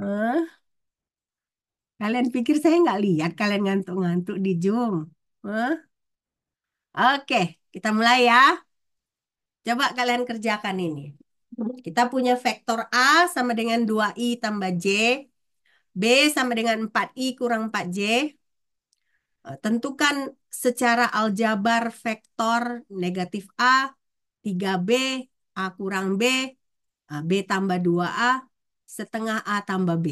Eh, Kalian pikir saya nggak lihat kalian ngantuk-ngantuk di Zoom? Eh? Oke, kita mulai ya. Coba kalian kerjakan ini. Kita punya vektor A sama dengan 2i tambah J. B sama dengan 4i kurang 4J. Tentukan secara aljabar vektor negatif A, 3B, A kurang B, B tambah 2A, setengah A tambah B.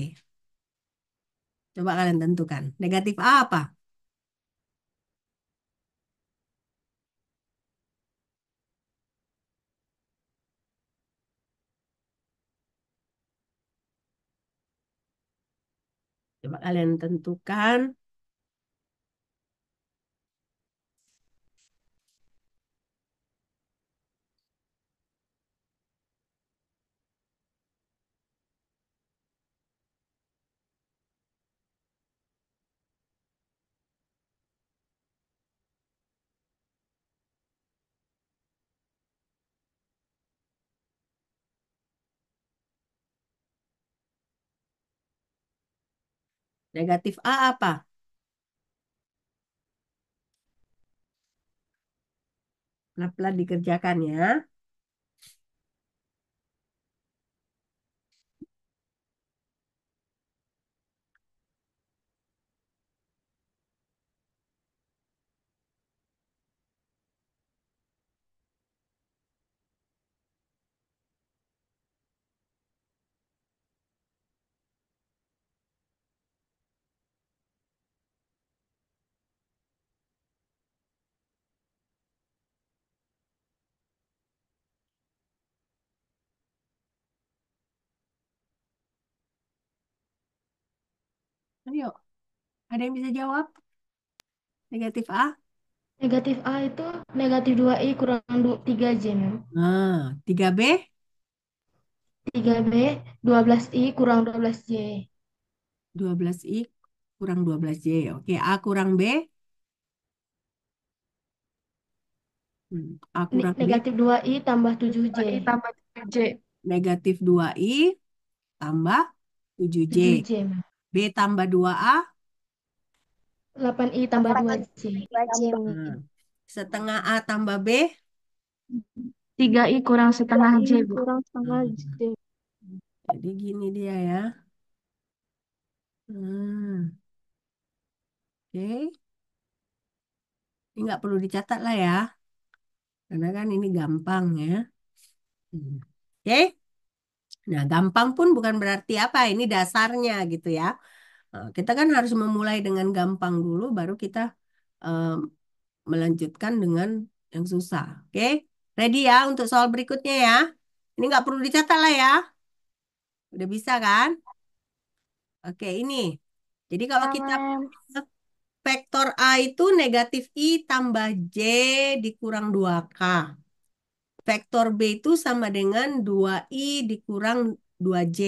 Coba kalian tentukan. Negatif A apa? Coba kalian tentukan. Negatif A apa? Pelan-pelan dikerjakan ya. Ayo, ada yang bisa jawab? Negatif A? Negatif A itu negatif 2i kurang 3J, Mem. Nah, 3B? 3B 12i kurang 12J. 12i kurang 12J. Oke, A kurang B? A kurang B? Negatif 2i tambah 7J. I tambah J. Negatif 2i tambah 7J. 7J, Mem. B tambah 2A? 8i tambah 2J. 2 J. Nah, setengah A tambah B? 3I kurang setengah J, I Bu. kurang setengah Hmm, J. Jadi gini dia ya. Hmm, Oke, ini nggak perlu dicatat lah ya. Karena kan ini gampang ya. Oke, nah gampang pun bukan berarti apa. Ini dasarnya gitu ya. Kita kan harus memulai dengan gampang dulu, baru kita eh, melanjutkan dengan yang susah. Oke, ready ya untuk soal berikutnya ya. Ini nggak perlu dicatat lah ya. Udah bisa kan? Oke, ini. Jadi kalau Ya, kita Mem. punya vektor A itu negatif I tambah J dikurang 2K. Vektor B itu sama dengan 2I dikurang 2J.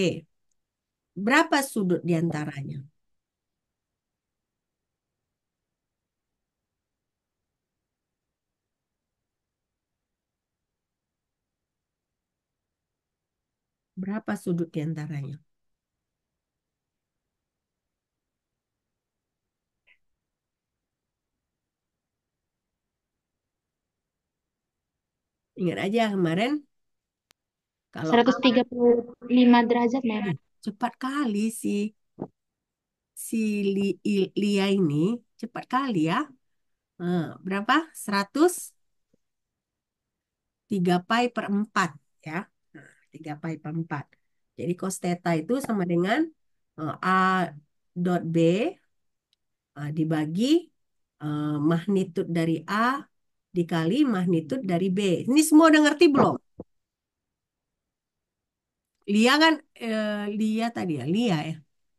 Berapa sudut diantaranya? Berapa sudut diantaranya? Ingat aja kemarin kalau A 135 derajat, Mem. cepat kali si Lia ini cepat kali ya. Berapa? 103 pi per 4 ya. 3 pi per 4. Jadi cos theta itu sama dengan A dot B dibagi magnitud dari A dikali magnitud dari B. Ini semua udah ngerti belum? Lia kan, Lia tadi ya, Lia ya.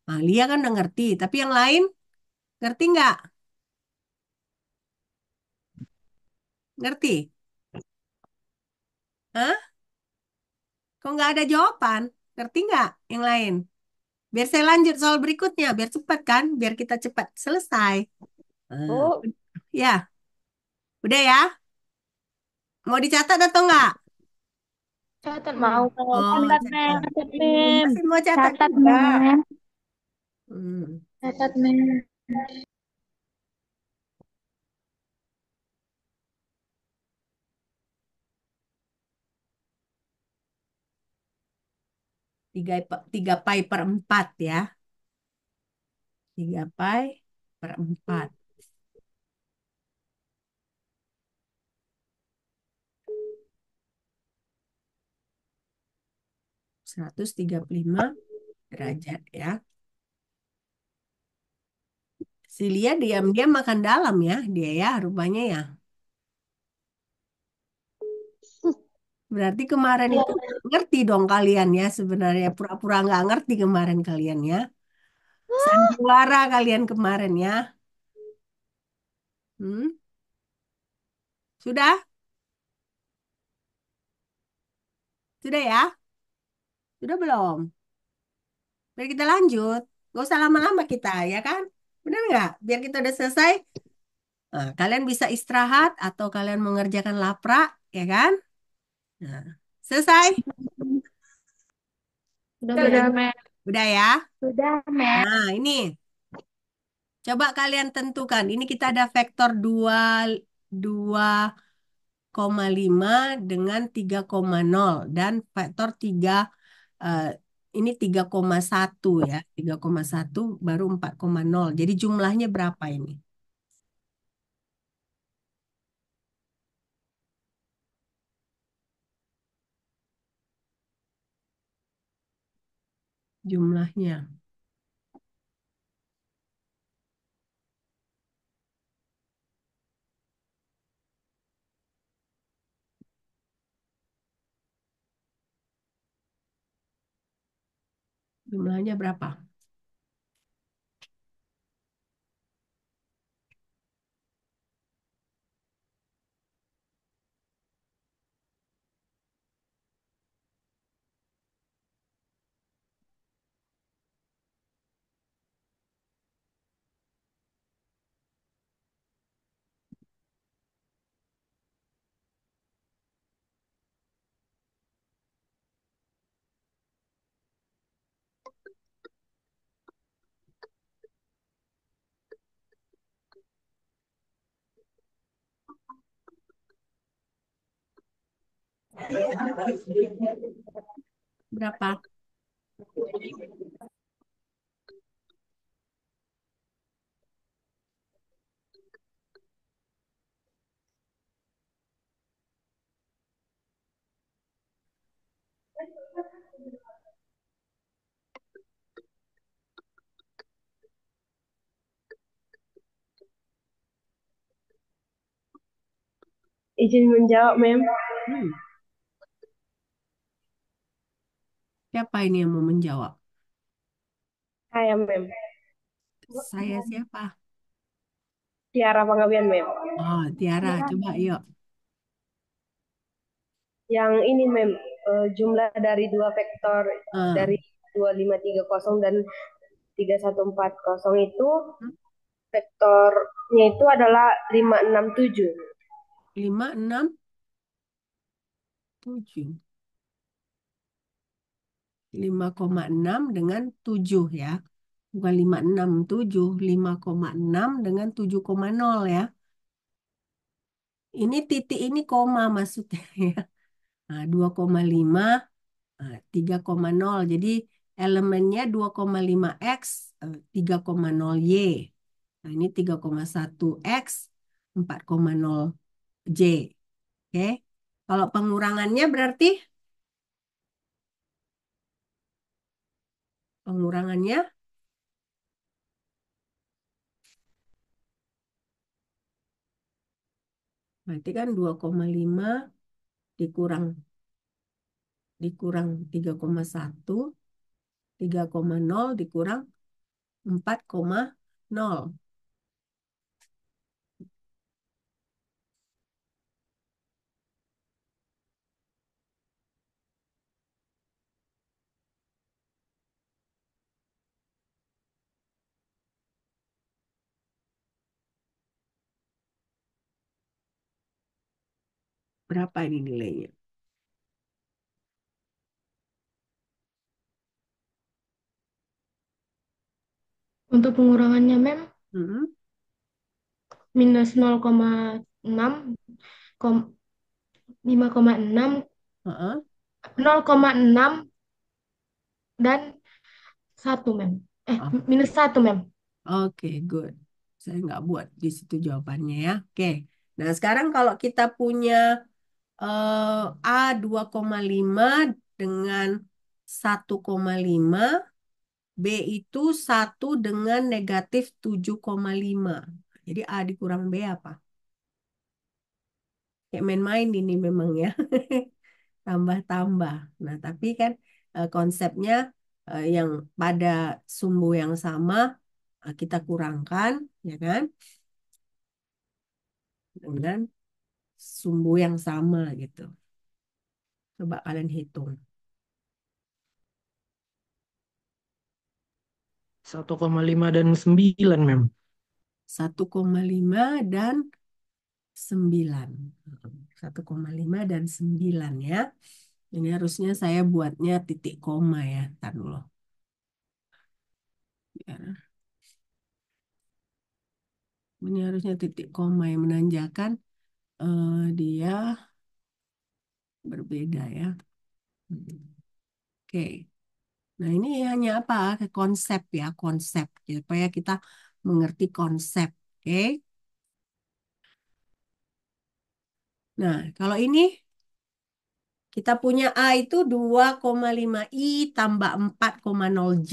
Nah, Lia kan udah ngerti, tapi yang lain ngerti nggak? Ngerti? Hah? Kok nggak ada jawaban? Ngerti nggak yang lain? Biar saya lanjut soal berikutnya, biar cepat kan? Biar kita cepat selesai. Eh, Oh, ya, udah ya? Mau dicatat atau nggak? catat, Mem. Mau, Mem. Oh, Catat, Mem. catat. Catat, Mem. Masih mau catat Catat, juga. Mem. Hmm. Catat, Mem. 3 pi per 4 ya. 3 pi per 4. 135 derajat ya. Si Lia diam-diam makan dalam ya, dia ya rupanya ya. Berarti kemarin Iya, itu ngerti dong kalian ya sebenarnya. Pura-pura nggak ngerti kemarin kalian ya. Sandiwara kalian kemarin ya. Hmm? Sudah? Sudah ya? Sudah belum? Biar kita lanjut. Gak usah lama-lama kita ya kan? Benar nggak? Biar kita udah selesai. Nah, kalian bisa istirahat atau kalian mengerjakan laprak ya kan? Nah, selesai? Udah, Udah, Sudah, Mem. Mem. udah ya? Sudah, Mem. Nah, ini. Coba kalian tentukan. Ini kita ada vektor dua koma lima dengan 3,0 dan vektor 3 eh, ini 3,1 ya. 3,1 baru 4,0. Jadi jumlahnya berapa ini? Jumlahnya. Jumlahnya berapa? Berapa? Izin menjawab, Mem. Hmm. Siapa ini yang mau menjawab? Saya, Mem. Saya siapa? Tiara Panggabean, Mem. Oh, Tiara. Iya, Coba Mem. yuk. Yang ini, Mem, jumlah dari dua vektor Ah, dari 2530 dan 3140 itu vektornya itu adalah 567. 5, 6, 7. 5,6 dengan 7 ya. Bukan 5,6, 7. 5,6 dengan 7,0 ya. Ini titik ini koma maksudnya ya. Nah, 2,5, 3,0. Jadi elemennya 2,5x, 3,0y. Nah, ini 3,1x, 4,0y. Oke. Kalau pengurangannya berarti pengurangannya berarti kan 2,5 dikurang dikurang 3,1, 3,0 dikurang 4,0. Berapa ini nilainya? Untuk pengurangannya, Mem, Mm-mm. minus 0,6, 5,6, Heeh. 0,6 dan 1, Mem. Oh, Minus 1, Mem. oke, good. Saya nggak buat di situ jawabannya ya. Oke. Nah, sekarang kalau kita punya A 2,5 dengan 1,5, B itu 1 dengan -7,5. Jadi A dikurang B apa? Kayak main-main ini memang ya. Tambah-tambah. Nah, tapi kan konsepnya yang pada sumbu yang sama kita kurangkan, ya kan? Dengan sumbu yang sama gitu. Coba kalian hitung. 1,5 dan 9, Mem. 1,5 dan 9. 1,5 dan 9 ya. Ini harusnya saya buatnya titik koma ya. Ntar dulu. Ya. Ini harusnya titik koma yang menandakan dia berbeda ya. Oke. Nah, ini hanya apa? Konsep ya, konsep. Ya, supaya kita mengerti konsep. Oke. Nah, kalau ini kita punya A itu 2,5I tambah 4,0J.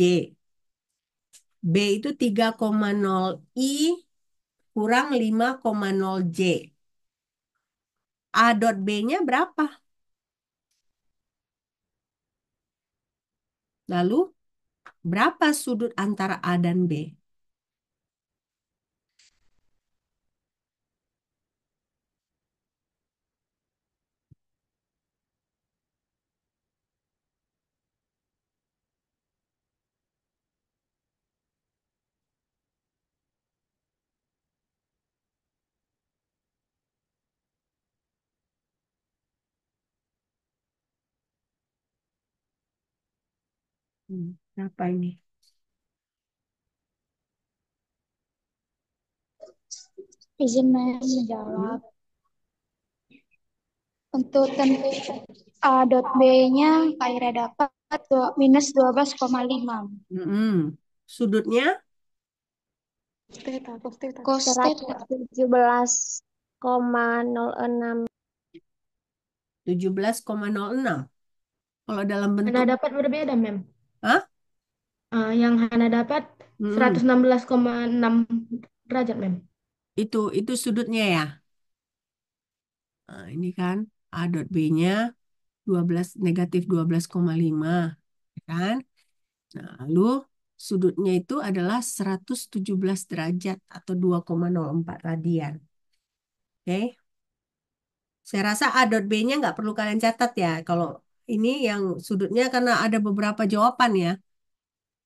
B itu 3,0I kurang 5,0J. A dot B-nya berapa? Lalu, berapa sudut antara A dan B? Berapa ini? Izin Mem Hmm, menjawab. Untuk A dot B-nya Kak Ira dapat minus 12,5. mm-mm. Sudutnya Kostet 17,06. 17,06. Kalau dalam Hana bentuk, dapat berbeda, Mem. Hah? Yang Hana dapat Mm-mm. 116,6 derajat, Mem. Itu sudutnya ya. Nah, ini kan A dot B-nya 12 negatif 12,5, ya kan? Nah, lalu sudutnya itu adalah 117 derajat atau 2,04 radian. Oke. Saya rasa A dot B-nya nggak perlu kalian catat ya. Kalau ini yang sudutnya karena ada beberapa jawaban ya.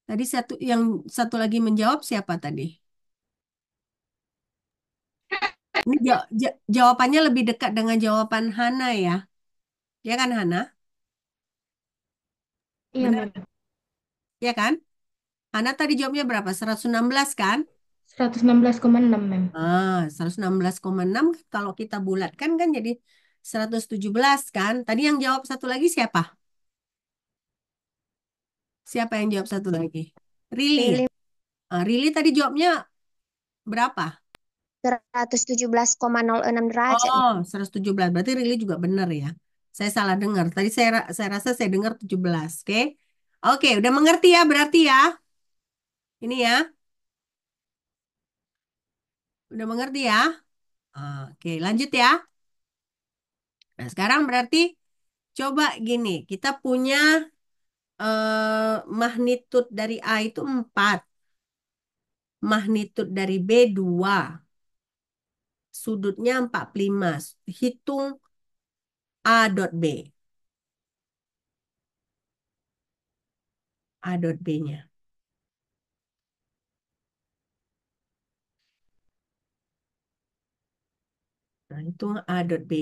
Tadi yang satu lagi menjawab siapa tadi? Ini jawabannya lebih dekat dengan jawaban Hana ya. Ya kan Hana? Iya, Benar Mem. ya kan? Hana tadi jawabnya berapa? 116 kan? 116,6, Mem. 116,6 kalau kita bulatkan kan jadi 117 kan? Tadi yang jawab satu lagi siapa? Siapa yang jawab satu lagi? Rili ya? Pilih Rili tadi jawabnya berapa? 117,06 derajat. Oh, 117. Berarti Rili juga benar ya. Saya salah dengar. Tadi saya rasa saya dengar 17. Oke. Oke, udah mengerti ya berarti ya. Ini ya. Udah mengerti ya? Oke, lanjut ya. Nah, sekarang berarti coba gini. Kita punya magnitud dari A itu 4. Magnitud dari B 2. Sudutnya 45. Hitung A dot B. A dot B-nya. Nah, hitung A dot B.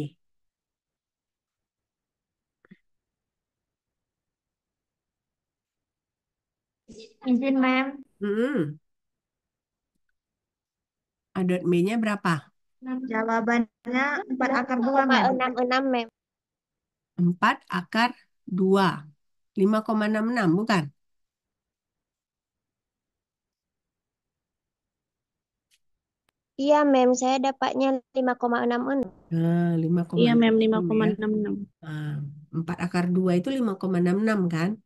Izin Mem. Hmm. dot B-nya berapa? Jawabannya 4 akar 2, Mem. 5,66 mem. 4 akar 2. 5,66 bukan? Iya mem, saya dapatnya 5,66. Nah, Iya, Mem, 5,66 ya. 5,66. Nah, 4 akar 2 itu 5,66 kan?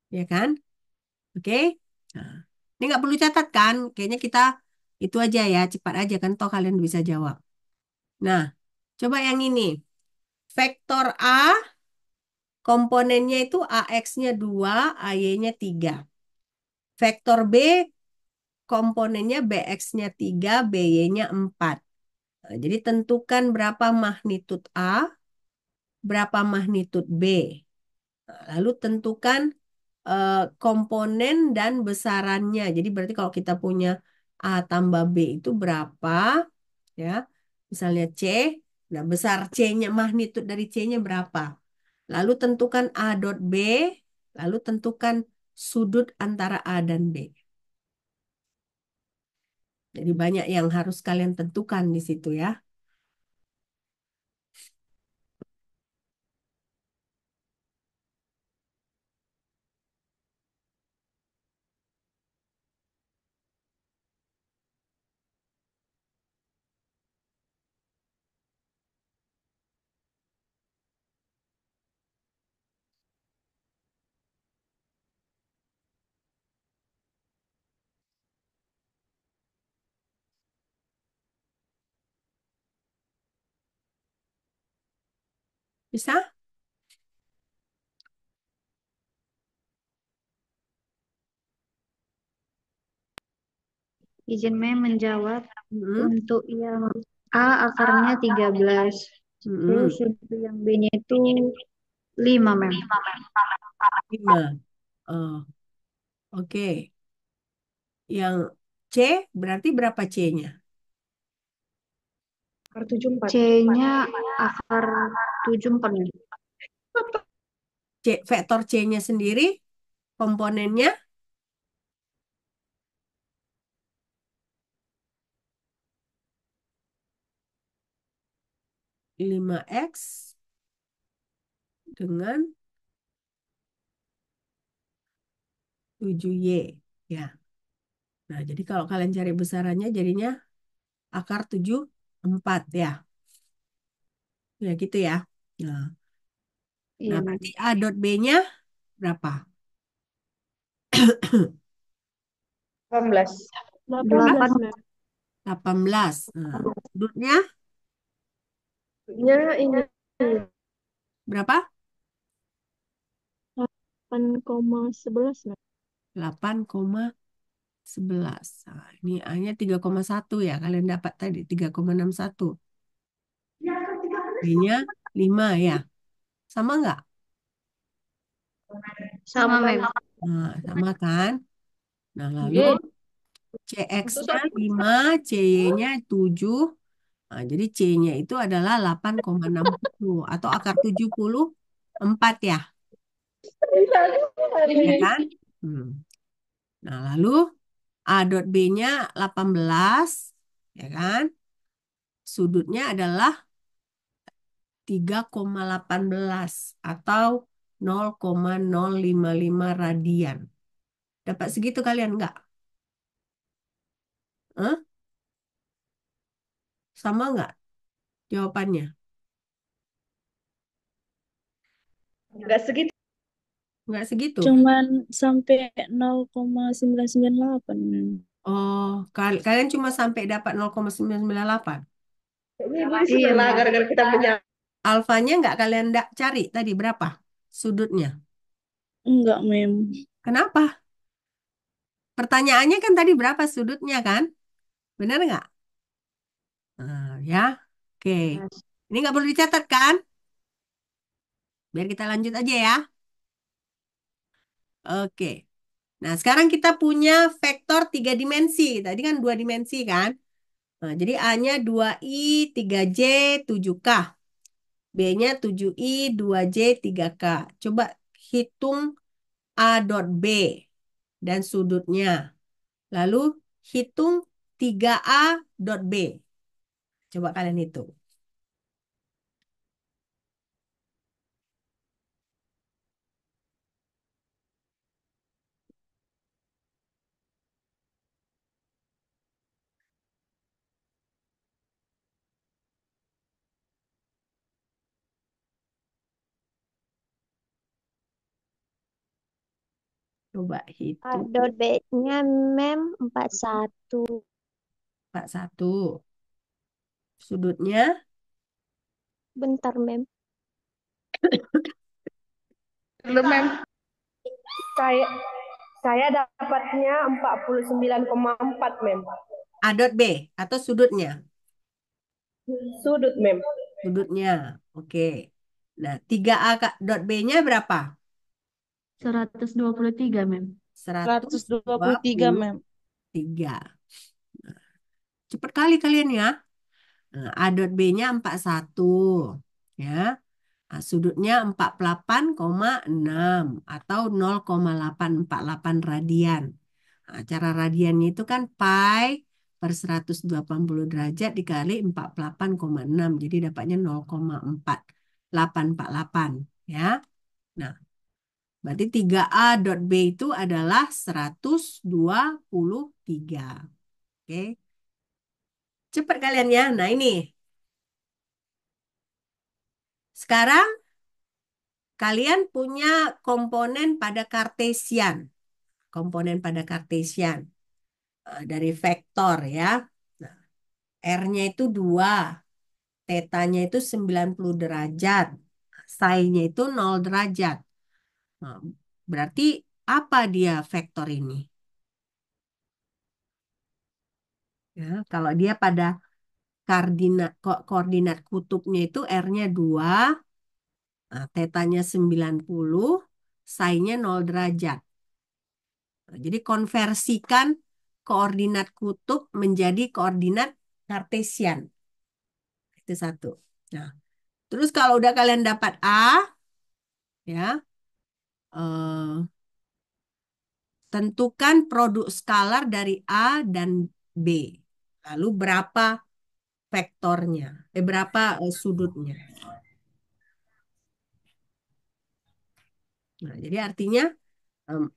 Ya kan? Oke? Nah, ini nggak perlu catat kan? Kayaknya kita itu aja ya, cepat aja kan toh kalian bisa jawab. Nah, coba yang ini. Vektor A komponennya itu AX-nya 2, AY-nya 3. Vektor B komponennya BX-nya 3, BY-nya 4. Nah, jadi tentukan berapa magnitud A, berapa magnitud B. Nah, lalu tentukan komponen dan besarannya. Jadi berarti kalau kita punya A tambah B itu berapa, ya. Misalnya C, nah besar C-nya, magnitud dari C-nya berapa. Lalu tentukan A dot B, lalu tentukan sudut antara A dan B. Jadi banyak yang harus kalian tentukan di situ ya. Bisa? Izin Mem menjawab. Mm-mm. Untuk yang A akarnya 13. Terus Mm-mm. untuk yang B-nya itu 5, Mem. 5. Oh, oke. Yang C berarti berapa C-nya? Akar 74. C-nya akar 74, Mem. C, vektor C-nya sendiri komponennya 5X dengan 7Y. Ya. Nah, jadi kalau kalian cari besarannya jadinya akar 74 ya. Ya gitu ya. Nah, Iya, Mem. berarti A dot B-nya berapa? 18. 18, Mem. 18. Nah, sudutnya Nya ini berapa? 8,11, Mem. 8,11. Nah, ini A-nya 3,1 ya. Kalian dapat tadi 3,61. B-nya 5 ya. Sama nggak? Sama, Mem. Nah, sama kan? Nah, lalu G. CX-nya 5, CY-nya 7. Nah, jadi C-nya itu adalah 8,60 atau akar 74 ya. Ya kan? Hmm. Nah, lalu A dot B-nya 18, ya kan? Sudutnya adalah 3,18 atau 0,055 radian. Dapat segitu kalian nggak? Hah? Sama nggak jawabannya? Enggak segitu. Nggak segitu. Cuman sampai 0,998, Mem. Oh, kalian cuma sampai dapat 0,998. Ini Ibu Iya, senang Mem. gara-gara kita menyambut. Alfanya nggak kalian cari tadi berapa sudutnya? Enggak, Mem. Kenapa? Pertanyaannya kan tadi berapa sudutnya kan? Benar nggak? Ya, oke. Ini nggak perlu dicatat kan? Biar kita lanjut aja ya. Oke. Nah, sekarang kita punya vektor 3 dimensi. Tadi kan 2 dimensi kan? Nah, jadi A-nya 2i, 3j, 7k. B-nya 7i, 2j, 3k. Coba hitung A dot B dan sudutnya. Lalu hitung 3A dot B. Coba kalian hitung. Coba A hitung. dot B-nya mem 41. 41. Sudutnya Bentar, mem. Belum, Mem. Saya saya dapatnya 49,4, Mem. A dot B atau sudutnya. Sudut, Mem. Sudutnya. Oke. Nah, 3A dot B-nya berapa? 123, Mem. 123, mem. 123. Cepat kali kalian ya. Nah, A dot B-nya 41. Ya. Nah, sudutnya 48,6 atau 0,848 radian. Nah, cara radiannya itu kan pi per 180 derajat dikali 48,6. Jadi dapatnya 0,4848. Ya. Nah, berarti 3A dot B itu adalah 123. Oke. Cepat kalian ya. Nah, ini. Sekarang kalian punya komponen pada Kartesian. Komponen pada Kartesian. Dari vektor ya. Nah, R-nya itu 2. Tetanya itu 90 derajat. Psi-nya itu 0 derajat. Nah, berarti apa dia vektor ini? Ya, kalau dia pada koordinat kutubnya itu R-nya 2, nah, tetanya 90, psi-nya 0 derajat. Nah, jadi konversikan koordinat kutub menjadi koordinat Kartesian. Itu satu. Nah, terus kalau udah kalian dapat A, ya, eh, tentukan produk skalar dari A dan B. Lalu berapa vektornya? Berapa sudutnya? Nah, jadi artinya em,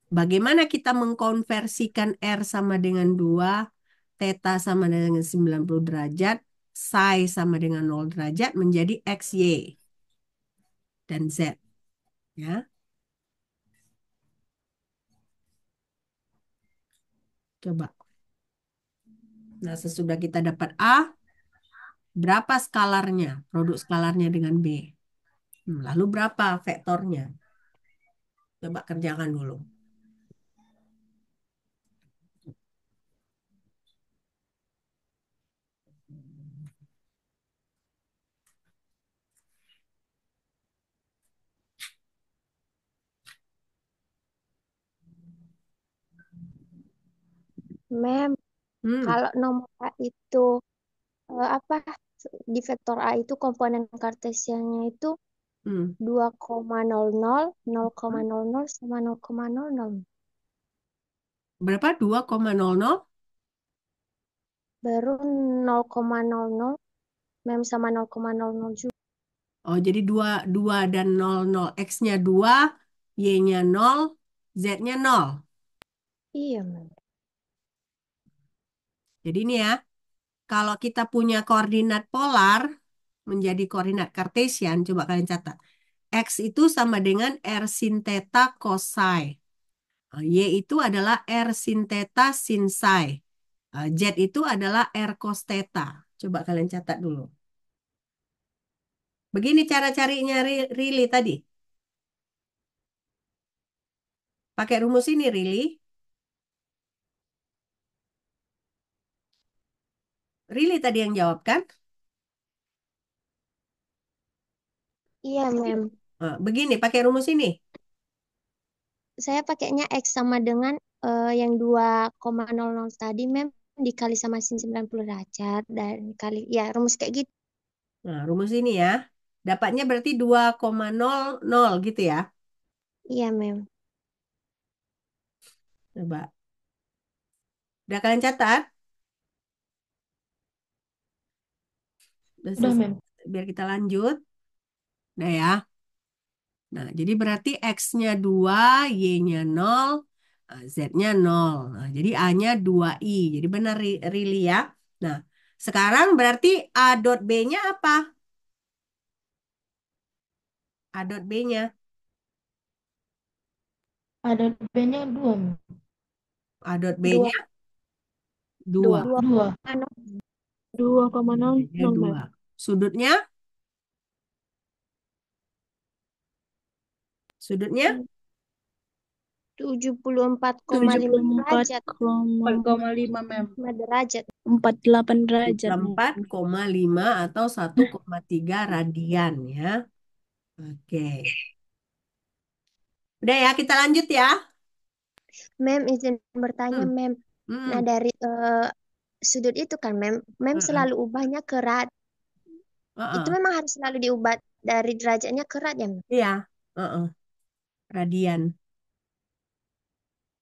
bagaimana kita mengkonversikan R sama dengan 2, theta sama dengan 90 derajat, psi sama dengan 0 derajat menjadi X, Y, dan Z. Ya, coba. Nah, sesudah kita dapat A, berapa skalarnya? Produk skalarnya dengan B. Lalu berapa vektornya? Coba kerjakan dulu. Mem, Hmm, kalau nomor A itu apa di vektor A itu komponen kartesiannya itu hmm. 2,00, 0,00 sama 0,00. Berapa? 2,00? Baru 0,00 mem sama 0,00 juga. Oh, jadi 2, 2 dan 00. X-nya 2, Y-nya 0, Z-nya 0. Iya, mem. Jadi ini ya, kalau kita punya koordinat polar menjadi koordinat Kartesian, coba kalian catat. X itu sama dengan R sin theta cos psi. Y itu adalah R sin theta sin psi. Z itu adalah R cos theta. Coba kalian catat dulu. Begini cara carinya Rili tadi. Pakai rumus ini Rili. Rili tadi yang jawab kan? Iya, mem. Begini pakai rumus ini. Saya pakainya X sama dengan yang 2,00 tadi, mem, dikali sama sin 90 derajat dan kali ya rumus kayak gitu. Nah, rumus ini ya. Dapatnya berarti 2,00 gitu ya. Iya, mem. Coba. Udah kalian catat? Udah Udah, selesai. Mem. Biar kita lanjut. Udah ya. Nah, jadi berarti X-nya 2, Y-nya 0, Z-nya 0. Nah, jadi A-nya 2I. Jadi benar Rili ya. Nah, sekarang berarti A dot B-nya apa? A dot B-nya. Ada B-nya 2, Mem. A dot Dua, B-nya 2. dua 2. koma nol. 2,00, B-nya Mem. 2. Sudutnya? Sudutnya? 74,5 derajat. 4,5 mem. 5 derajat. 48 derajat mem. 4,5 atau 1,3 radian ya. Oke. Udah ya, kita lanjut ya. Mem, izin bertanya, Hmm. Mem. Nah, Hmm. dari sudut itu kan, Mem Heeh. selalu ubahnya ke rad. Itu Heeh. memang harus selalu diubah dari derajatnya ke rad ya, Mem? Iya. Heeh. Radian.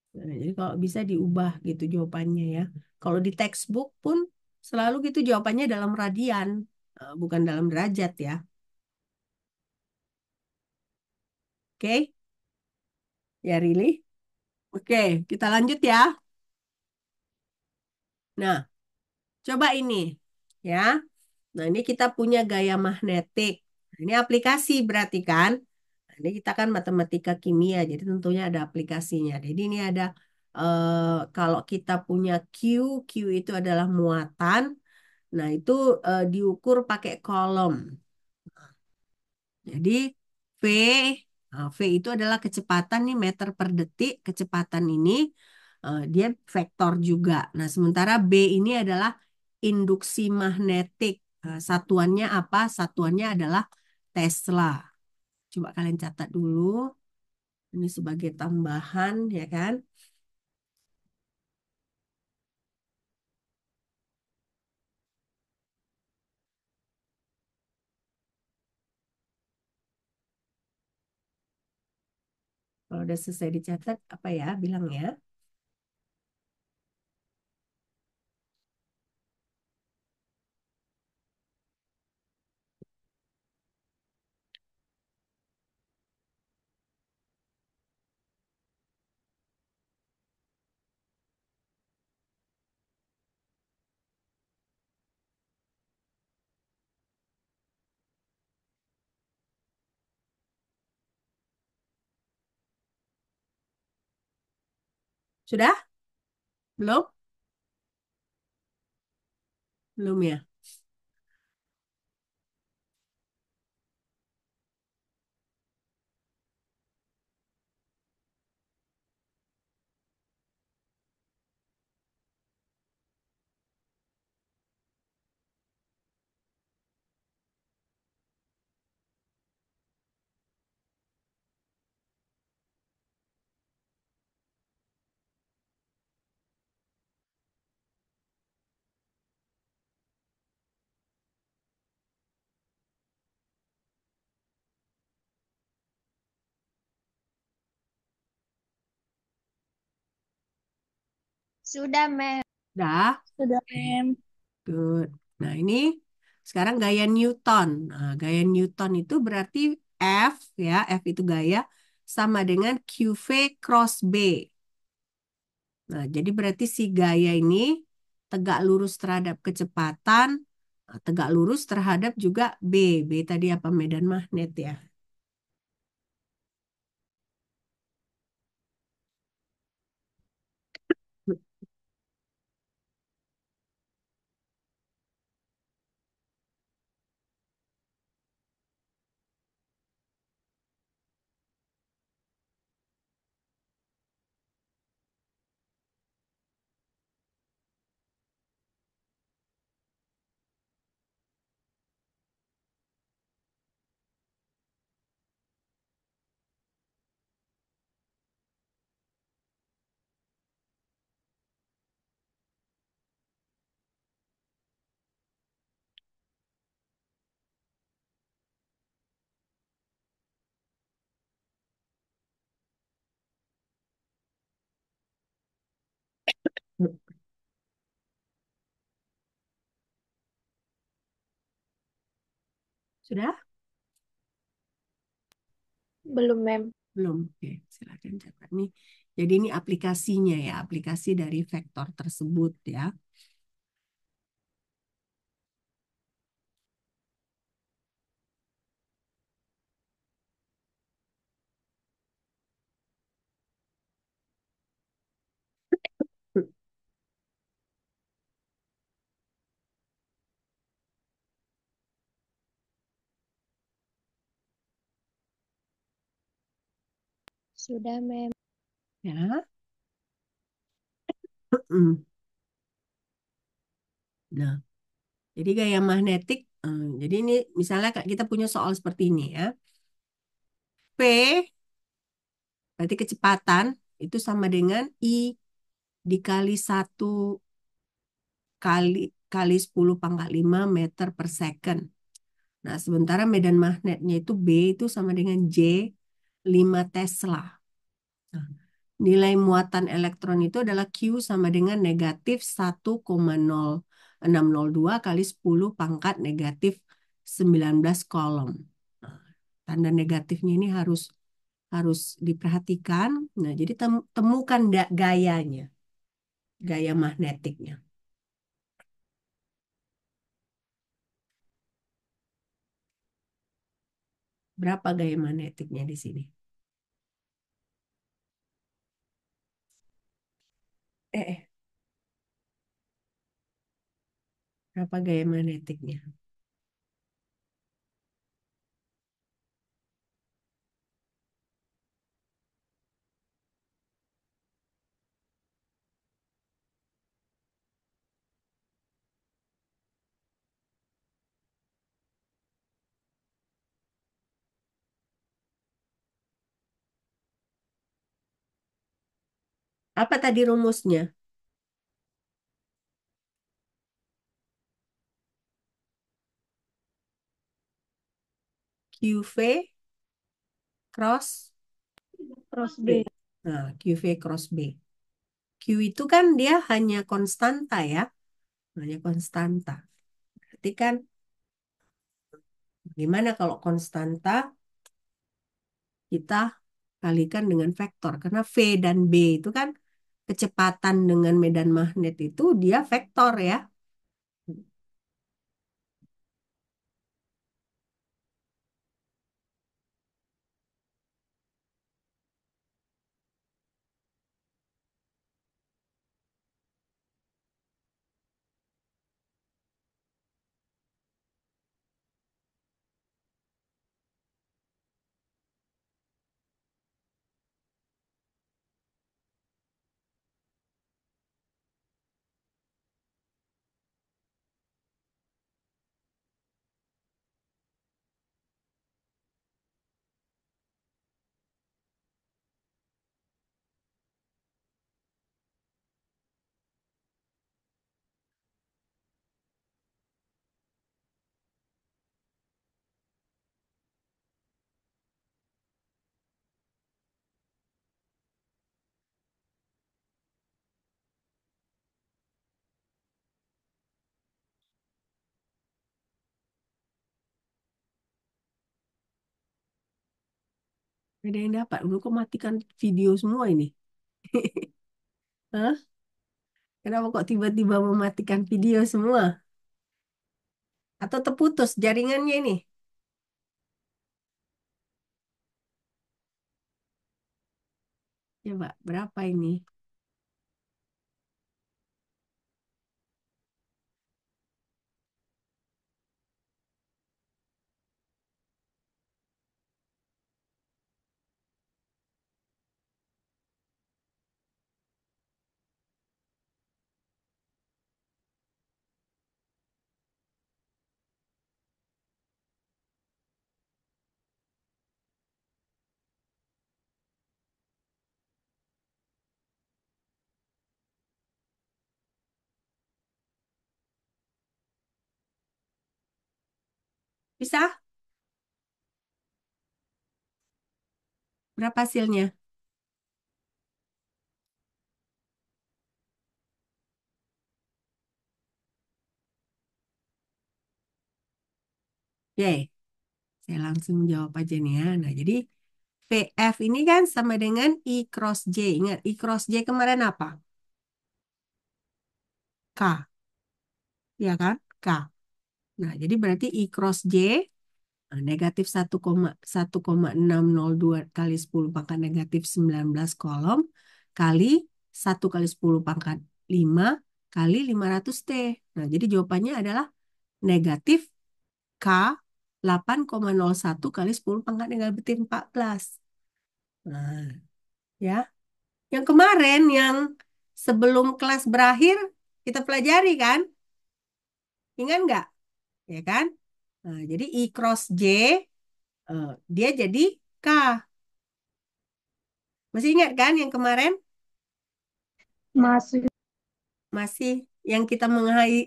Nah, jadi kalau bisa diubah gitu jawabannya ya. Kalau di textbook pun selalu gitu jawabannya dalam radian, bukan dalam derajat ya. Oke? Ya, really? Oke, kita lanjut ya. Nah, coba ini ya. Nah, ini kita punya gaya magnetik. Nah, ini aplikasi berarti kan? Nah, ini kita kan matematika kimia, jadi tentunya ada aplikasinya. Jadi ini ada kalau kita punya Q, Q itu adalah muatan. Nah, itu diukur pakai kolom. Jadi V, V itu adalah kecepatan nih meter per detik. Kecepatan ini dia vektor juga. Nah, sementara B ini adalah induksi magnetik. Satuannya apa? Satuannya adalah Tesla. Coba kalian catat dulu. Ini sebagai tambahan, ya kan? Kalau udah selesai dicatat, apa ya? Bilang ya. Sudah? Belum? Belum ya? Sudah, Mem. Udah? Sudah mem. Good. Nah, ini sekarang gaya Newton. Nah, gaya Newton itu berarti F, ya, F itu gaya, sama dengan QV cross B. Nah, jadi berarti si gaya ini tegak lurus terhadap kecepatan, tegak lurus terhadap juga B. B tadi apa? Medan magnet ya. Sudah? Belum, Mem. Belum. Oke, silakan catat nih. Jadi ini aplikasinya ya, aplikasi dari vektor tersebut ya. Sudah, Mem. Ya. Mm. Nah, jadi gaya magnetik. Jadi ini misalnya kita punya soal seperti ini ya. P berarti kecepatan itu sama dengan I dikali 1 kali 10⁵ meter per second. Nah, sementara medan magnetnya itu B itu sama dengan J 5 Tesla. Nah, nilai muatan elektron itu adalah Q sama dengan negatif 1,0602 kali 10⁻⁻19 coulomb. Nah, tanda negatifnya ini harus harus diperhatikan. Nah, jadi temukan gayanya, gaya magnetiknya. Berapa gaya magnetiknya di sini? Eh, eh, berapa gaya magnetiknya? Apa tadi rumusnya? QV cross Cross B. B. Nah, QV cross B. Q itu kan dia hanya konstanta ya, hanya konstanta. Berarti kan gimana kalau konstanta kita kalikan dengan vektor? Karena V dan B itu kan kecepatan dengan medan magnet itu dia vektor ya. Ada yang dapat. Lu kok matikan video semua ini? Hah? Kenapa kok tiba-tiba mematikan video semua? Atau terputus jaringannya ini? Coba, berapa ini? Bisa? Berapa hasilnya? Oke. Saya langsung jawab aja nih ya. Nah, jadi VF ini kan sama dengan I cross J. Ingat, I cross J kemarin apa? K, ya kan? K. Nah, jadi berarti I cross J negatif 1,602 kali 10 pangkat negatif 19 kolom kali 1 kali 10 pangkat 5 kali 500T. Nah, jadi jawabannya adalah negatif K 8,01 kali 10 pangkat negatif 14. Nah, ya. Yang kemarin yang sebelum kelas berakhir kita pelajari kan? Ingat nggak? Ya kan? Nah, jadi I cross J dia jadi K. Masih ingat kan yang kemarin? Masih. Masih yang kita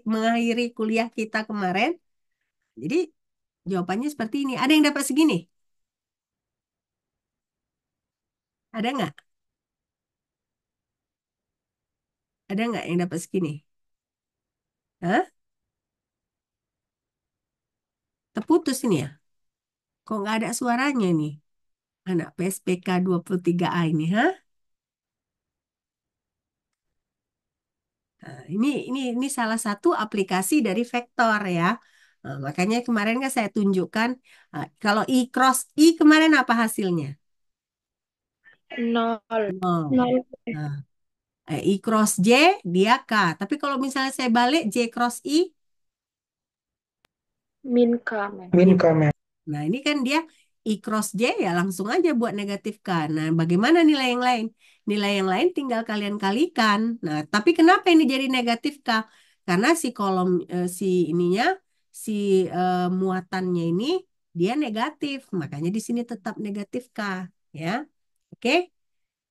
mengakhiri kuliah kita kemarin. Jadi jawabannya seperti ini. Ada yang dapat segini? Ada nggak? Ada nggak yang dapat segini? Hah? Terputus ini ya? Kok nggak ada suaranya nih? Anak PSPK 23A ini, ha? Nah, ini salah satu aplikasi dari vektor ya. Nah, makanya kemarin kan saya tunjukkan kalau I cross I kemarin apa hasilnya? 0. Nol. 0. Nah, I cross J dia K. Tapi kalau misalnya saya balik J cross I, Min K, Mem. Min K, Mem. nah ini kan dia I cross J ya langsung aja buat negatif K. Nah, bagaimana nilai yang lain? Nilai yang lain tinggal kalian kalikan. Nah, tapi kenapa ini jadi negatif K? Karena si kolom si ininya si muatannya ini dia negatif. Makanya di sini tetap negatif K, ya. Oke?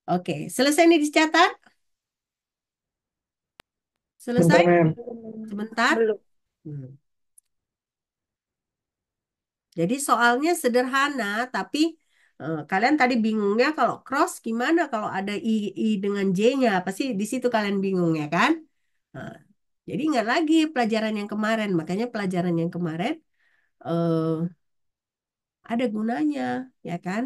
Oke, selesai ini dicatat? Selesai? Bentar, Mem. Sebentar. Belum. Hmm. Jadi soalnya sederhana, tapi kalian tadi bingungnya kalau cross gimana kalau ada I dengan J-nya, apa sih di situ kalian bingung ya kan? Nah, jadi ingat lagi pelajaran yang kemarin, makanya pelajaran yang kemarin eh, ada gunanya, ya kan?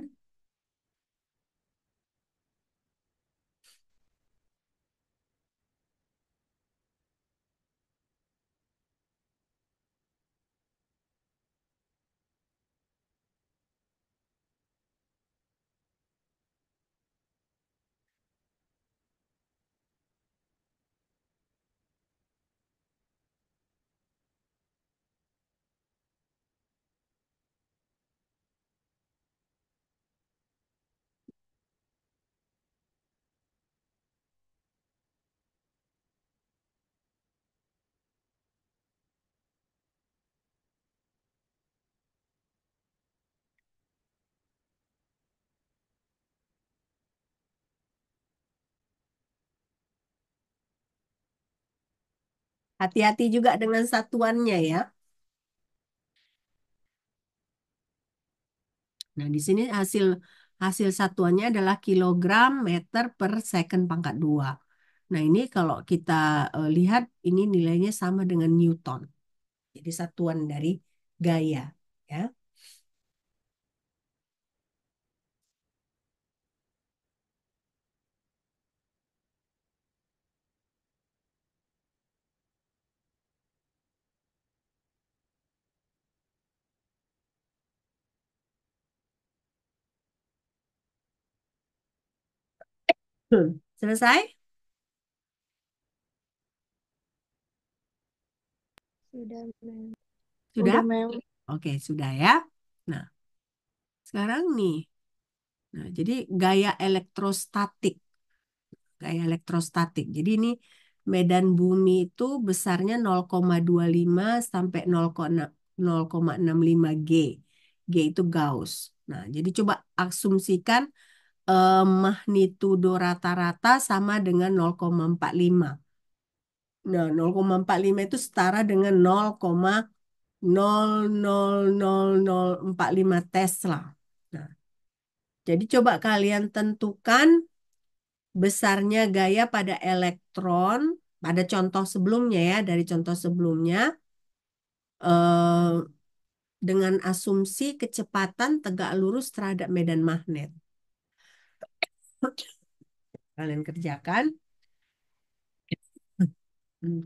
Hati-hati juga dengan satuannya ya. Nah, di sini hasil hasil satuannya adalah kilogram meter per second pangkat 2. Nah, ini kalau kita lihat ini nilainya sama dengan Newton. Jadi satuan dari gaya, ya. Selesai? Sudah, Mem. Sudah? Udah, Mem. Oke, sudah ya. Nah, sekarang nih. Nah, jadi gaya elektrostatik. Gaya elektrostatik. Jadi ini medan bumi itu besarnya 0,25 sampai 0,65 G. G itu Gauss. Nah, jadi coba asumsikan magnitudo rata-rata sama dengan 0,45. Nah, 0,45 itu setara dengan 0,000045 Tesla. Nah, jadi coba kalian tentukan besarnya gaya pada elektron pada contoh sebelumnya ya, dari contoh sebelumnya dengan asumsi kecepatan tegak lurus terhadap medan magnet. Kalian kerjakan. Hmm.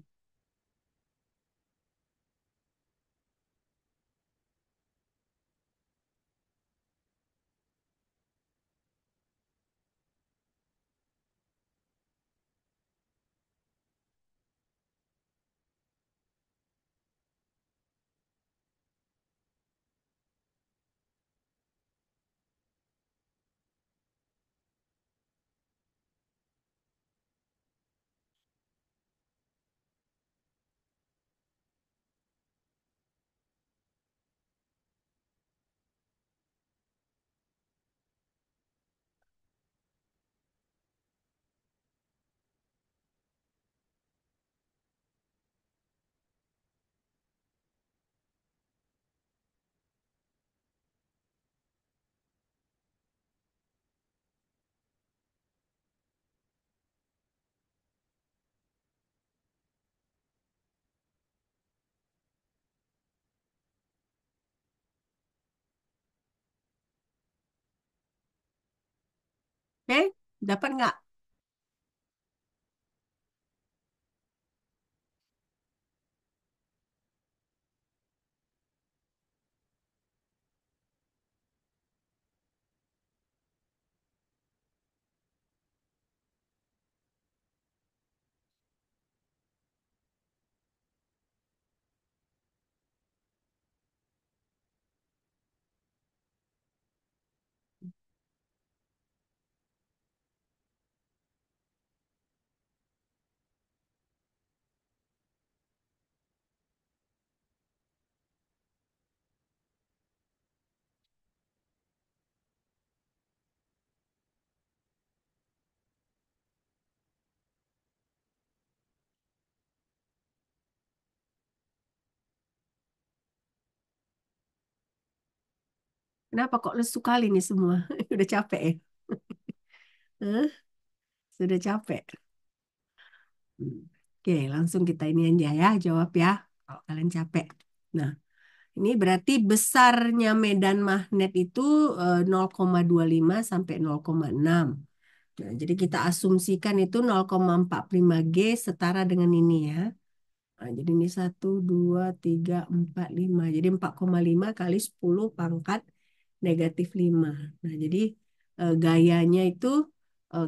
Oke, dapat nggak? Kenapa kok lesu kali nih semua? Udah capek ya? Hah? Sudah capek. Oke, langsung kita ini aja ya, jawab ya. Kalau kalian capek. Nah, ini berarti besarnya medan magnet itu 0,25 sampai 0,6. Nah, jadi kita asumsikan itu 0,45 G setara dengan ini ya. Nah, jadi ini 1, 2, 3, 4, 5. Jadi 4,5 kali 10 pangkat -5. Nah, jadi gayanya itu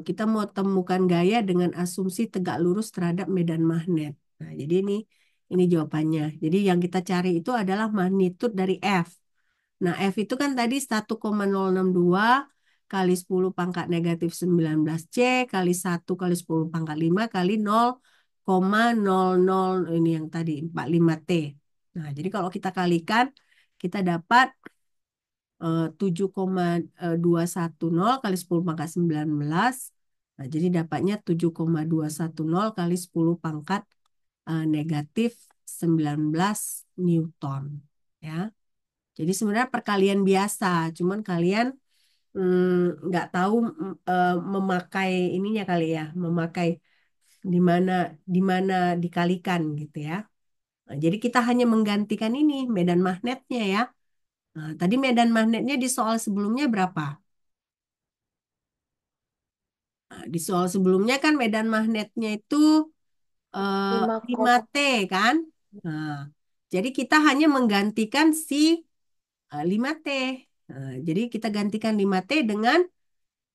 kita mau temukan gaya dengan asumsi tegak lurus terhadap medan magnet. Nah, jadi ini jawabannya. Jadi yang kita cari itu adalah magnitud dari F. Nah, F itu kan tadi 1,062 kali 10 pangkat -19 C kali 1 kali 10 pangkat 5 kali 0,00 ini yang tadi 45T. Nah, jadi kalau kita kalikan kita dapat 7,210 kali 10 pangkat 19. Nah, jadi dapatnya 7,210 kali 10 pangkat -19 Newton. Ya. Jadi sebenarnya perkalian biasa, cuman kalian nggak tahu memakai ininya kali ya, memakai di mana di mana dikalikan gitu ya. Nah, jadi kita hanya menggantikan ini medan magnetnya ya. Nah, tadi medan magnetnya di soal sebelumnya berapa? Nah, di soal sebelumnya kan medan magnetnya itu 5T kan? Nah, jadi kita hanya menggantikan si 5T. Nah, jadi kita gantikan 5T dengan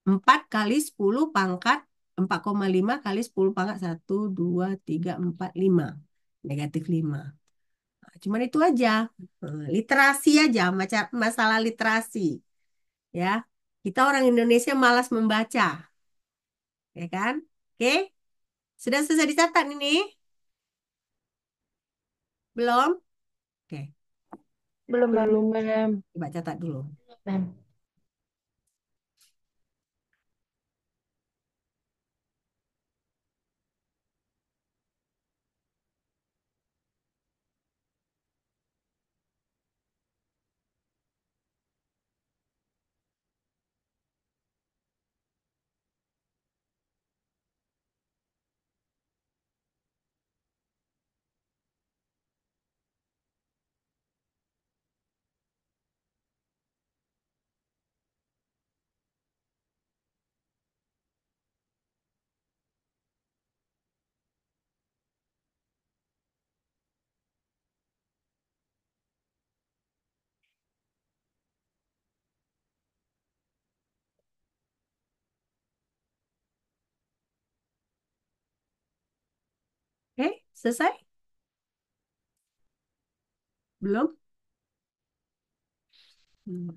4 kali 10 pangkat 4,5 kali 10 pangkat 1, 2, 3, 4, 5. -5. Nah, cuman itu aja. Literasi aja, masalah literasi. Ya, kita orang Indonesia malas membaca. Ya kan? Oke, sudah selesai dicatat ini? Belum? Oke, Belum, Mem. Belum, Mem. coba catat dulu. Mem. Selesai? Belum? Hmm.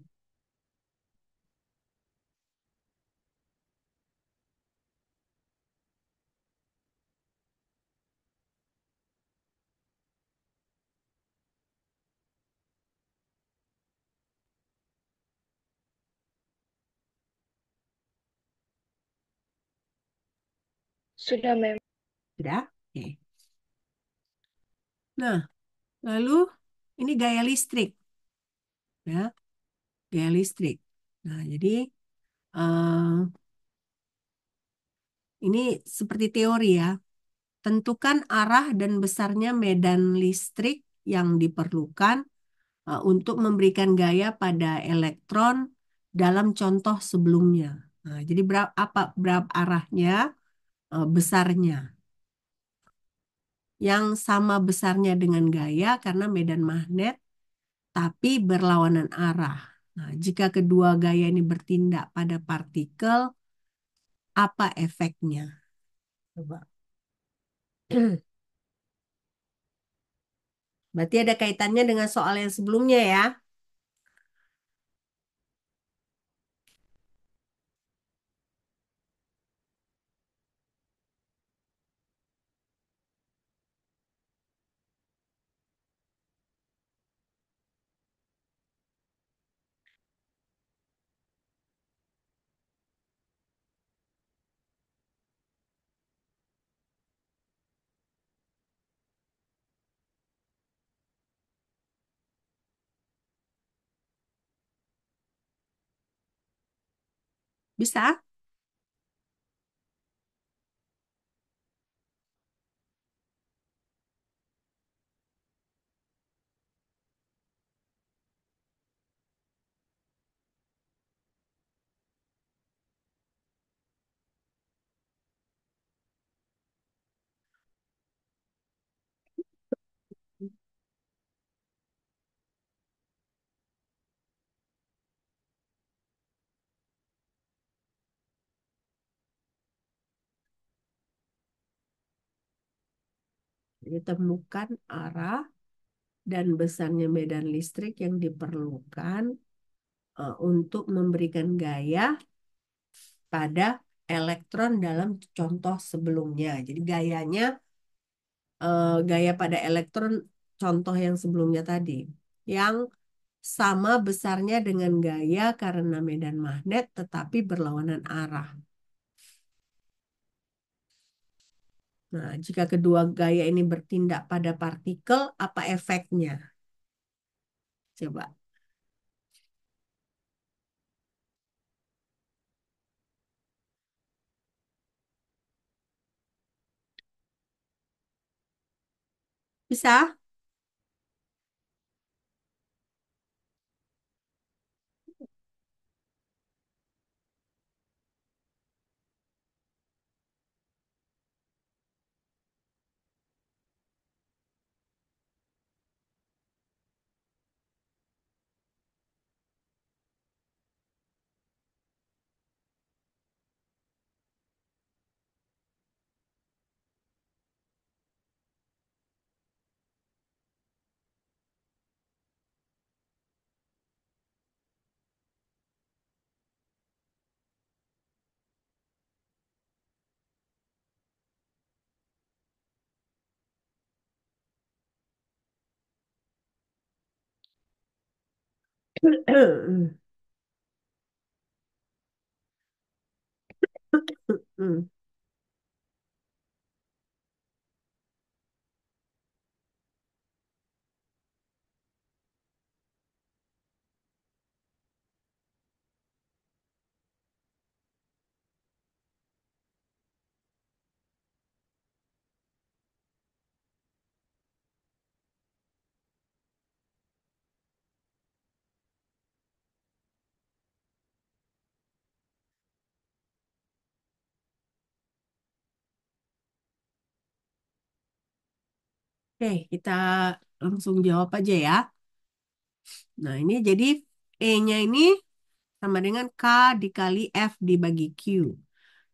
Sudah, Mem. Sudah? Oke. Nah, lalu ini gaya listrik. Ya, gaya listrik. Nah, jadi eh, ini seperti teori ya. Tentukan arah dan besarnya medan listrik yang diperlukan untuk memberikan gaya pada elektron dalam contoh sebelumnya. Nah, jadi berapa arahnya, besarnya. Yang sama besarnya dengan gaya karena medan magnet, tapi berlawanan arah. Nah, jika kedua gaya ini bertindak pada partikel, apa efeknya? Coba. Berarti ada kaitannya dengan soal yang sebelumnya ya. Bisa? Ditemukan arah dan besarnya medan listrik yang diperlukan untuk memberikan gaya pada elektron dalam contoh sebelumnya. Jadi gaya pada elektron contoh yang sebelumnya tadi, yang sama besarnya dengan gaya karena medan magnet tetapi berlawanan arah. Nah, jika kedua gaya ini bertindak pada partikel, apa efeknya? Coba. Bisa? Hmm. Oke, kita langsung jawab aja ya. Nah, ini jadi E-nya ini sama dengan K dikali F dibagi Q.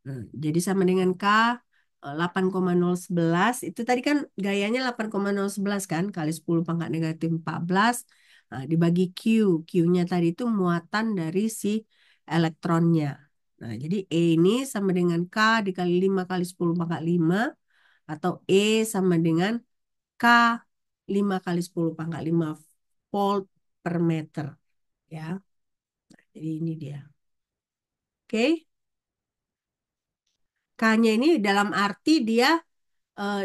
Nah, jadi sama dengan K 8,011 itu tadi kan gayanya 8,011 kan kali 10 pangkat negatif 14. Nah, dibagi Q. Q-nya tadi itu muatan dari si elektronnya. Nah, jadi E ini sama dengan K dikali 5 kali 10 pangkat 5 atau E sama dengan K 5 kali 10 pangkat 5 volt per meter ya. Jadi ini dia. Oke. K-nya ini dalam arti dia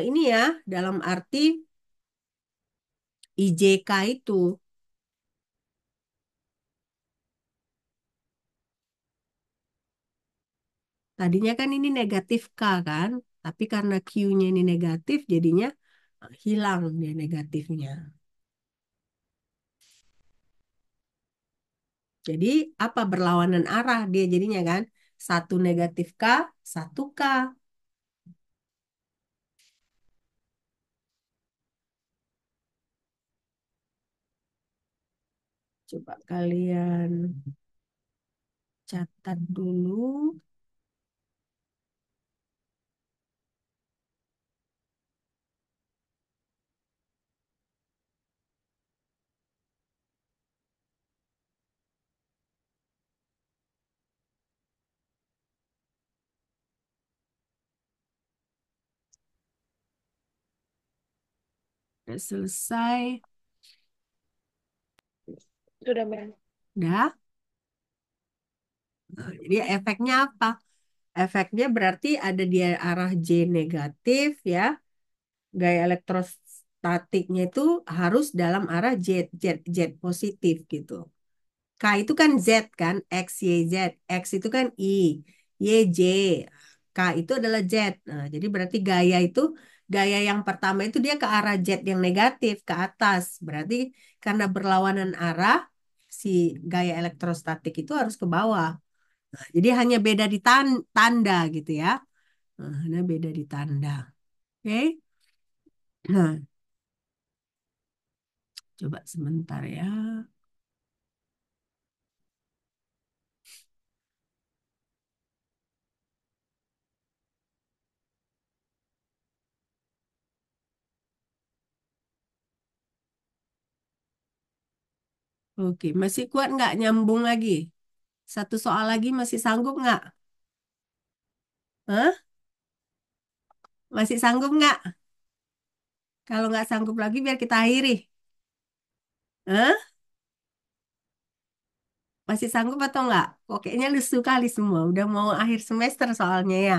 ini ya, dalam arti IJK itu. Tadinya kan ini negatif K kan, tapi karena Q-nya ini negatif, jadinya hilang dia negatifnya. Jadi apa berlawanan arah dia jadinya kan? Satu negatif K, satu K. Coba kalian catat dulu. Udah selesai. Sudah, Mem. Udah. Nah, jadi efeknya apa? Efeknya berarti ada di arah J negatif ya. Gaya elektrostatiknya itu harus dalam arah Z positif gitu. K itu kan Z kan, X, Y, Z. X itu kan I, Y, J. K itu adalah Z. Nah, jadi berarti gaya yang pertama itu dia ke arah Z yang negatif, ke atas. Berarti karena berlawanan arah, si gaya elektrostatik itu harus ke bawah. Nah, jadi hanya beda di tanda gitu ya. Nah, hanya beda di tanda. Oke. Nah, coba sebentar ya. Oke, masih kuat nggak nyambung lagi? Satu soal lagi masih sanggup nggak? Hah? Masih sanggup nggak? Kalau nggak sanggup lagi biar kita akhiri. Hah? Masih sanggup atau nggak? Kok kayaknya lesu kali semua. Udah mau akhir semester soalnya ya.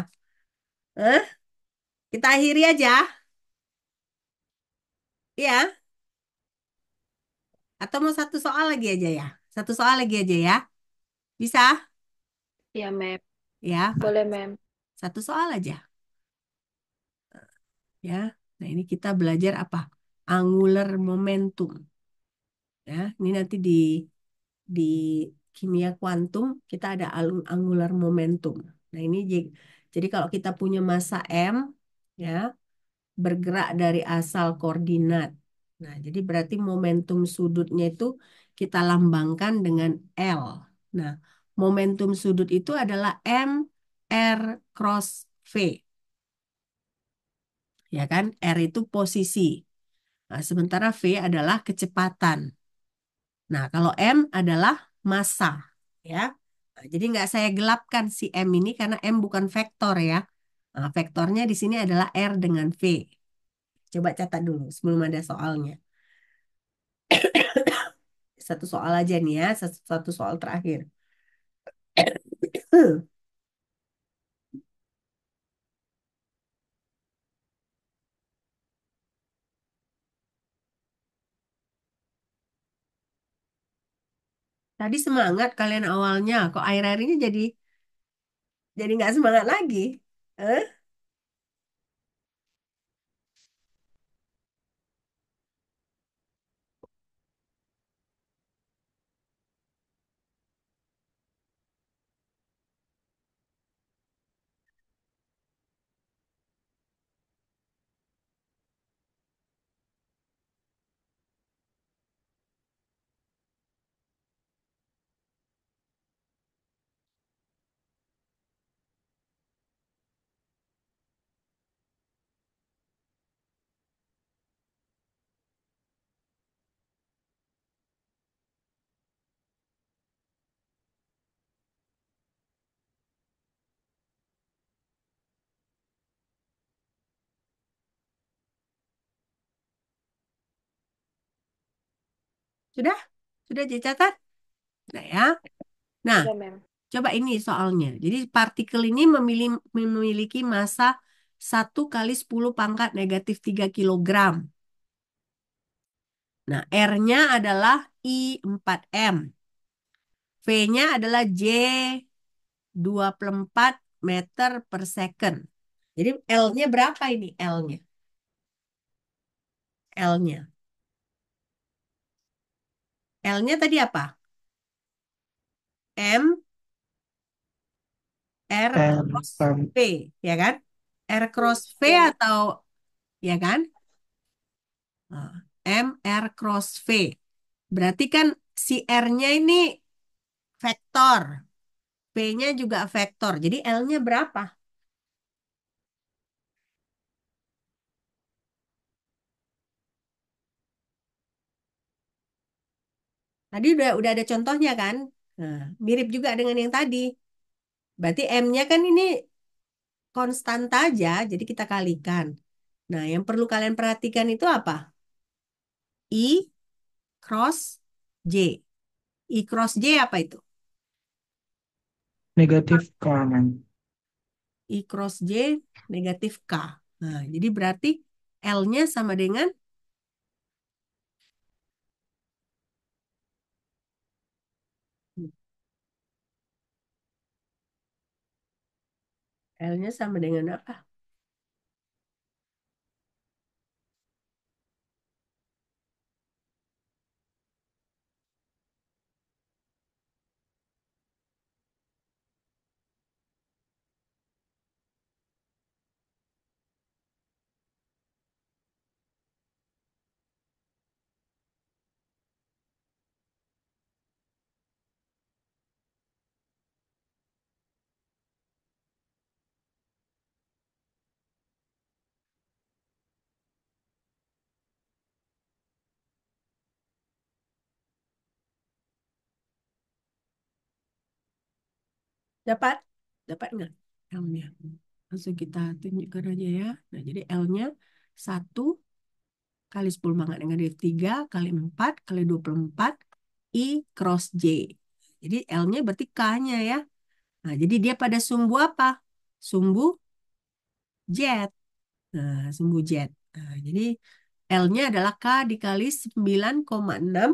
Hah? Kita akhiri aja. Ya? Atau mau satu soal lagi aja ya? Satu soal lagi aja ya? Bisa? Ya, Mem. Ya? Boleh, Mem. Satu soal aja. Ya? Nah ini kita belajar apa? Angular momentum. Ya, ini nanti di kimia kuantum kita ada angular momentum. Nah, ini jadi kalau kita punya massa M ya, bergerak dari asal koordinat. Nah, jadi berarti momentum sudutnya itu kita lambangkan dengan L. Nah, momentum sudut itu adalah M R cross V. Ya kan? R itu posisi. Nah, sementara V adalah kecepatan. Nah, kalau M adalah massa, ya. Nah, jadi nggak saya gelapkan si M ini karena M bukan vektor ya. Nah, vektornya di sini adalah R dengan V. Coba catat dulu sebelum ada soalnya. Satu soal aja nih ya, satu soal terakhir. Tadi semangat kalian awalnya, kok akhir-akhir ini jadi nggak semangat lagi. Eh? Sudah? Sudah dicatat? Nah ya. Nah, Sudah, Mem. coba ini soalnya. Jadi partikel ini memiliki massa 1 × 10⁻³ Nah, R-nya adalah I4M. V-nya adalah J 24 meter per second. Jadi L-nya berapa ini? L-nya. L-nya. L-nya tadi apa? M R M cross per V, ya kan? R cross V Ya, Mem. atau ya kan? Nah, M R cross V. Berarti kan si R-nya ini vektor, V-nya juga vektor. Jadi L-nya berapa? Tadi udah ada contohnya kan? Nah, mirip juga dengan yang tadi. Berarti M-nya kan ini konstanta aja, jadi kita kalikan. Nah, yang perlu kalian perhatikan itu apa? I cross J. I cross J apa itu? negatif K, Mem. I cross J negatif K. Nah, jadi berarti L-nya sama dengan L-nya sama dengan apa? Dapat? Dapat nggak L-nya? Langsung kita tunjukkan aja ya. Nah, jadi L-nya 1 × 10⁻³ kali 4 kali 24 I cross J. Jadi L-nya berarti K-nya ya. Nah, jadi dia pada sumbu apa? Sumbu jet. Nah, sumbu jet. Nah, jadi L-nya adalah K dikali 9,6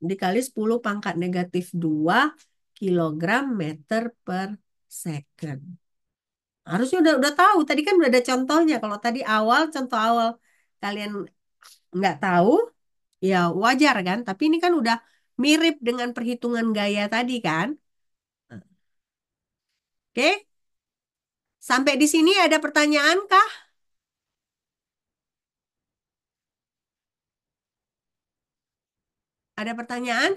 dikali 10⁻², kilogram meter per second. Harusnya udah tahu. Tadi kan udah ada contohnya. Kalau tadi contoh awal kalian nggak tahu, ya wajar kan? Tapi ini kan udah mirip dengan perhitungan gaya tadi kan? Oke, sampai di sini ada pertanyaan kah? Ada pertanyaan?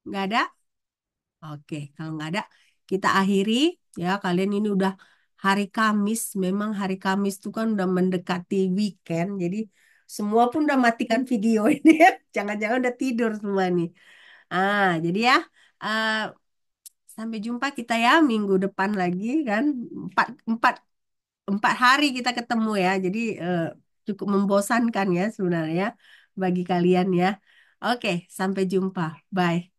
Nggak ada? Oke, kalau nggak ada, kita akhiri ya. Kalian ini udah hari Kamis. Memang hari Kamis itu kan udah mendekati weekend. Jadi semua pun udah matikan video ini ya. Jangan-jangan udah tidur semua nih. Jadi ya, eh, sampai jumpa kita ya minggu depan lagi kan. Empat, empat, 4 hari kita ketemu ya. Jadi cukup membosankan ya sebenarnya bagi kalian ya. Oke, sampai jumpa. Bye.